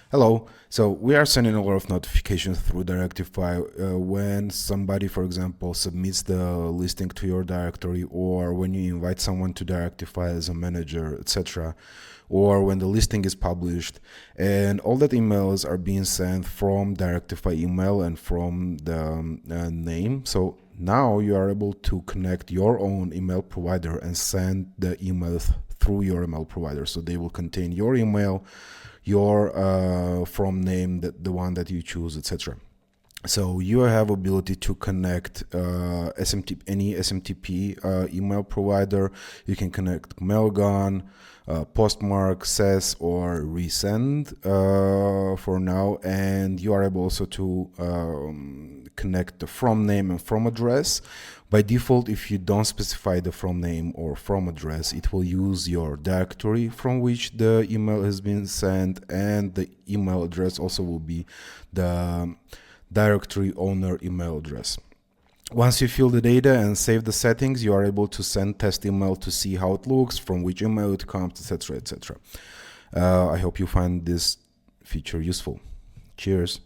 Hello. So we are sending a lot of notifications through Directify when somebody, for example, submits the listing to your directory, or when you invite someone to Directify as a manager, etc., or when the listing is published, and all that emails are being sent from Directify email and from the name. So now you are able to connect your own email provider and send the emails through your email provider. So they will contain your email, your from name, the one that you choose, etc. So you have ability to connect any SMTP email provider. You can connect Mailgun, Postmark, SES, or Resend for now, and you are able also to connect the from name and from address. By default, if you don't specify the from name or from address, it will use your directory from which the email has been sent, and the email address also will be the directory owner email address. Once you fill the data and save the settings, you are able to send test email to see how it looks, from which email it comes, etc., etc. I hope you find this feature useful. Cheers.